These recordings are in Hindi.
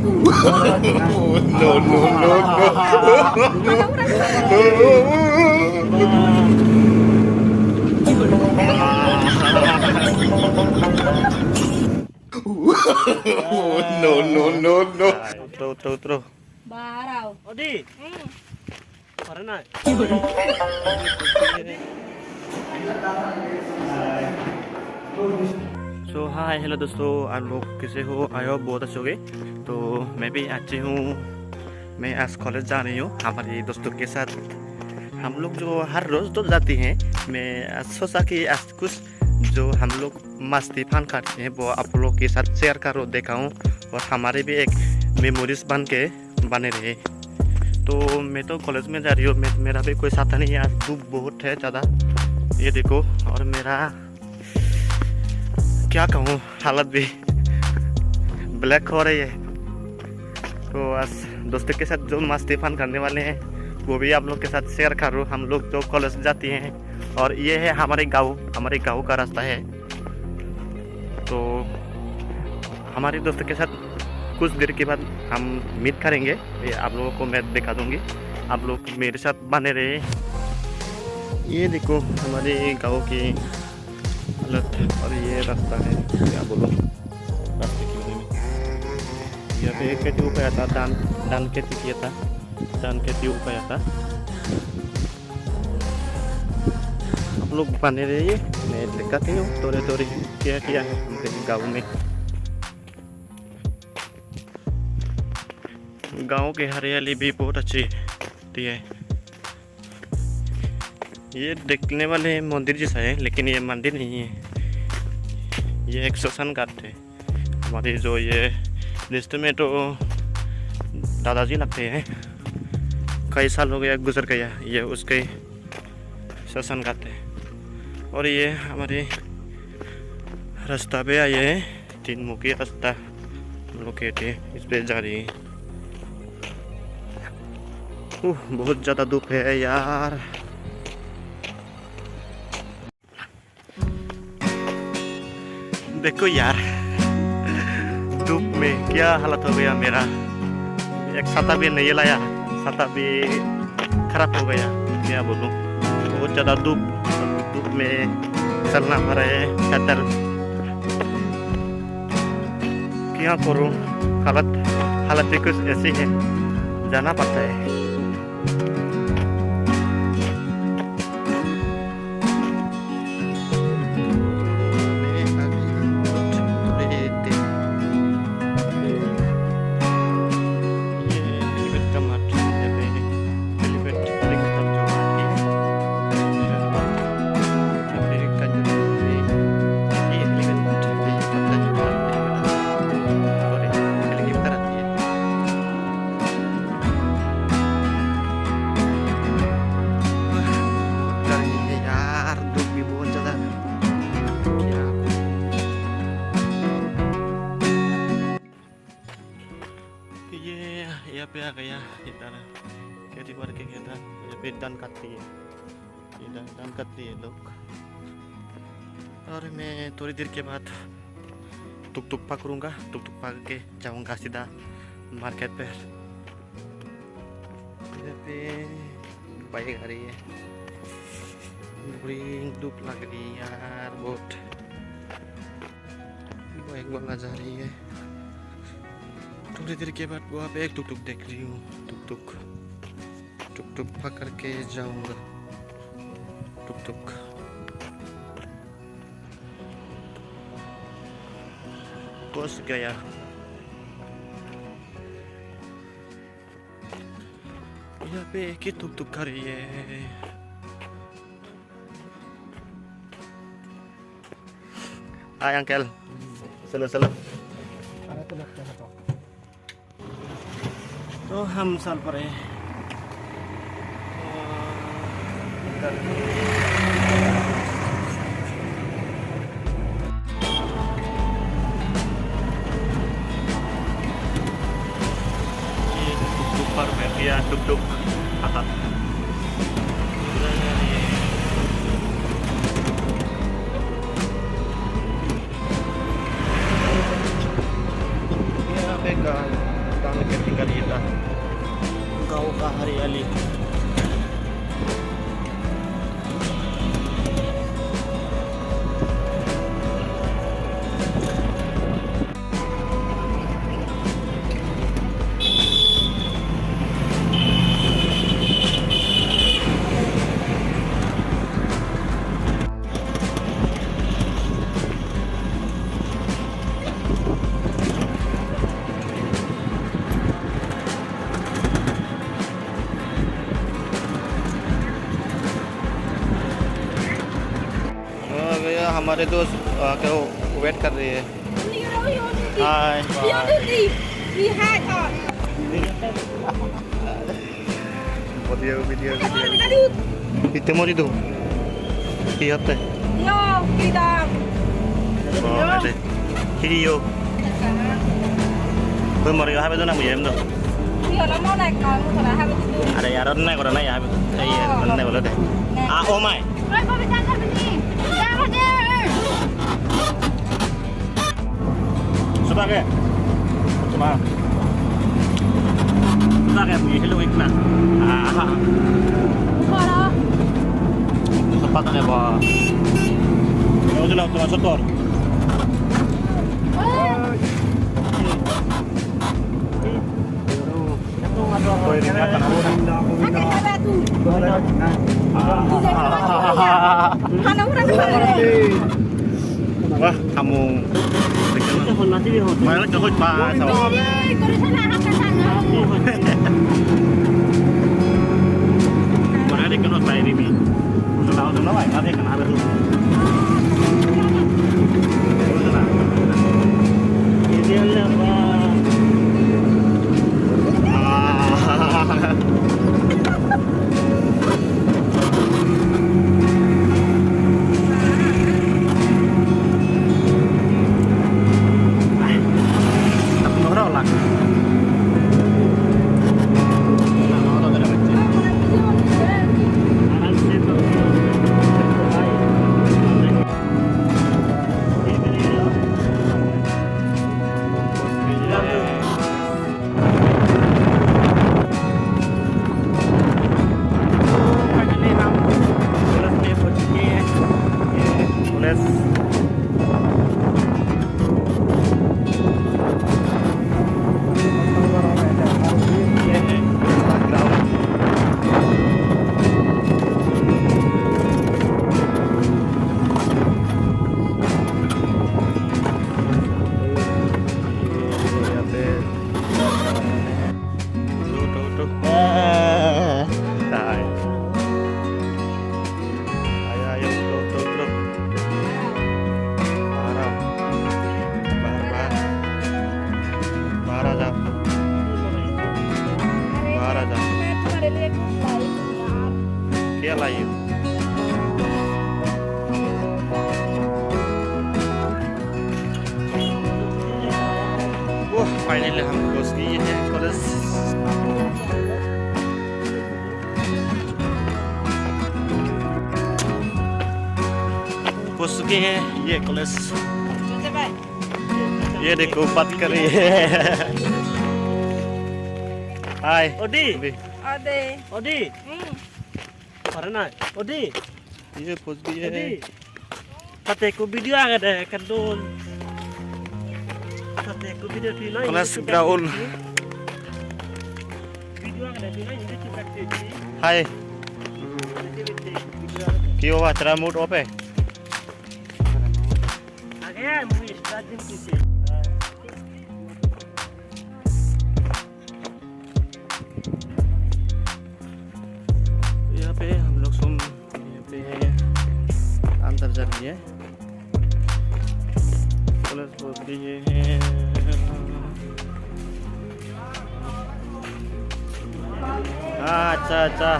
No, no, no, no, no, no. Terus. Barau. Odi, para na. सो हाय हेलो दोस्तों, आप लोग कैसे हो? आई होप बहुत अच्छे होंगे। तो मैं भी अच्छी हूँ। मैं आज कॉलेज जा रही हूँ हमारे दोस्तों के साथ। हम लोग जो हर रोज़ तो जाते हैं, मैं आज सोचा कि आज कुछ जो हम लोग मस्ती फन करते हैं वो आप लोग के साथ शेयर करो, दिखाऊँ और हमारे भी एक मेमोरीज बने रहे। तो मैं तो कॉलेज में जा रही हूँ, मेरा भी कोई साथ नहीं है। आज धूप बहुत है ज़्यादा, ये देखो। और मेरा क्या कहूँ, हालत भी ब्लैक हो रही है। तो आज दोस्तों के साथ जो मस्ती फन करने वाले हैं वो भी आप लोग के साथ शेयर करूँ। हम लोग जो कॉलेज जाते हैं और ये है हमारे गांव का रास्ता है। तो हमारे दोस्तों के साथ कुछ देर के बाद हम मीट करेंगे, ये आप लोगों को मैं दिखा दूंगी। आप लोग मेरे साथ बने रहे। ये देखो हमारे गांव की हालत, और ये रास्ता है, क्या बोलो रास्ते के बारे में। यहाँ पे खेती उपाया था, धान खेती किया था, धान खेती उपाया था। आप लोग बने रहिए, मैं दिखाती हूँ थोड़े क्या किया है हमारे गाँव में। गांव की हरियाली भी बहुत अच्छी होती है। ये देखने वाले मंदिर जैसा है, लेकिन ये मंदिर नहीं है, ये एक श्मशान घाट है। हमारे जो ये रिश्ते में तो दादाजी लगते हैं, कई साल हो गया गुजर गया, ये उसके श्मशान घाट है। और ये हमारे रास्ता पे आए हैं, 3 मुखी रास्ता हम लोग कहते हैं, इस पे जा रही है। बहुत ज़्यादा धूप है यार। देखो यार, धूप में क्या हालत हो गया मेरा। एक छाता भी नहीं लाया, छाता भी खराब हो गया, क्या बोलूं। बहुत ज़्यादा धूप में चलना पड़ रहा है पैदल। क्या करूं, हालत भी कुछ ऐसी है, जाना पड़ता है। यहाँ पे आ गया, इधर खेती बाड़ी के खेत है, यहाँ पे धान काटती है, धान काटती है लोग। और मैं थोड़ी देर के बाद टुक पकड़ूंगा, टुक पकड़ के जाऊंगा सीधा मार्केट पे। यहाँ पे बाइक आ रही है, बड़ी धूप लग रही है यार बहुत। बाइक वाला जा रही है। थोड़ी देर के बाद वहाँ पे एक टुक देख रही हूँ, टुक पकड़ के जाऊंगा। टुक पहुंच गया। यहाँ पे एक ही टुक खड़ी है। हाय अंकल, चलो। तो हम चल पड़े। ये टुक पर बैठ गया, टुक यहाँ पे करिएगा गाँव का हरियाली भैया हमारे दोस्त क्या वेट कर रही है हाय वीडियो वीडियो वीडियो इतने मोरी दो होते video tôi mời hai bên đó làm gì em đâu ada ya ada naik orang naik ya iya naik boleh deh oh my sudah ke cuma sudah ke punya hello ikna kesempatan ya pak ya udah lah setor wah kamu malah kehut pak mana dia kenal saya ini sudah tahu lah ada kenal itu idealnya pak क्या लाई वो फाइनली हम पहुंच गए हैं कॉलेज पहुंच चुके हैं ये कॉलेज ये देखो बात कर रही है हाय Odi, Ade. Odi, mana nak? Odi, ये पहुंच गए Odi. हैं Kata aku video ada kandun. Kata aku video tu lain. College ground Video ada tu lain itu cuma tu. हाय क्यों हुआ तेरा मूड ऑफ है Agak mungkin rajin sih. यहाँ पे हम लोग सुन यहाँ पे अंदर जा रही है पुलिस बोल रही है हाँ अच्छा अच्छा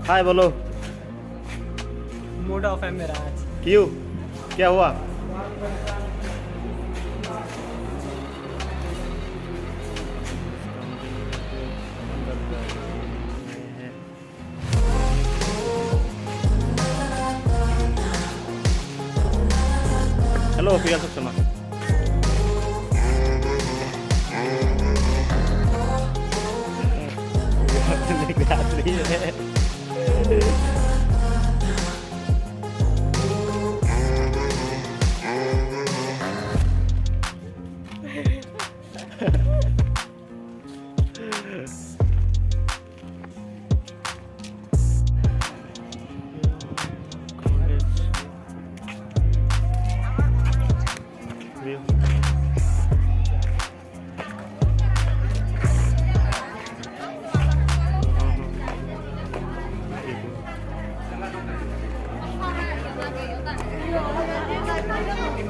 हाय बोलो Mood off है मेरा आज. क्यों क्या हुआ हेलो फिर सकते ना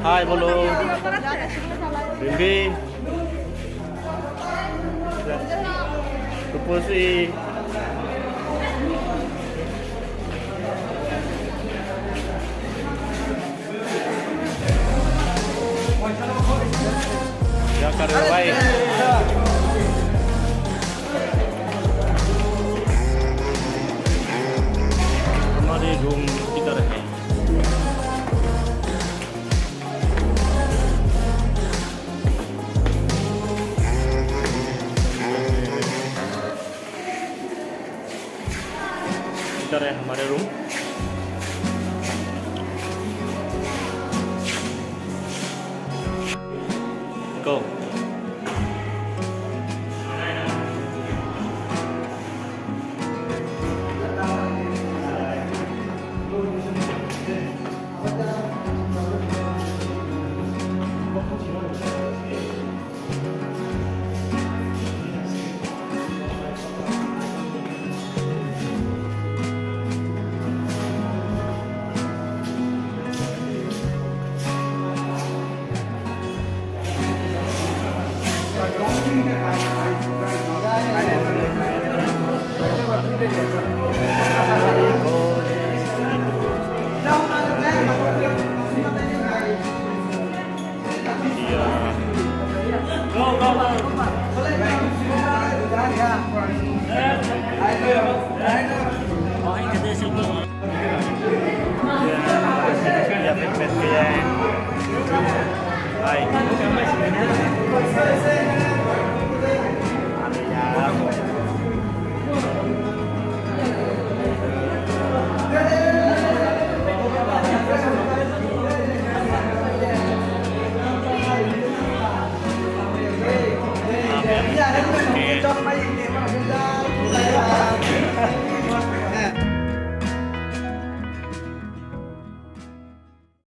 हाय बोलो बिम्बी Tupusi Ya karewai हमारे रूम इधर है इधर है हमारे रूम Go Hai.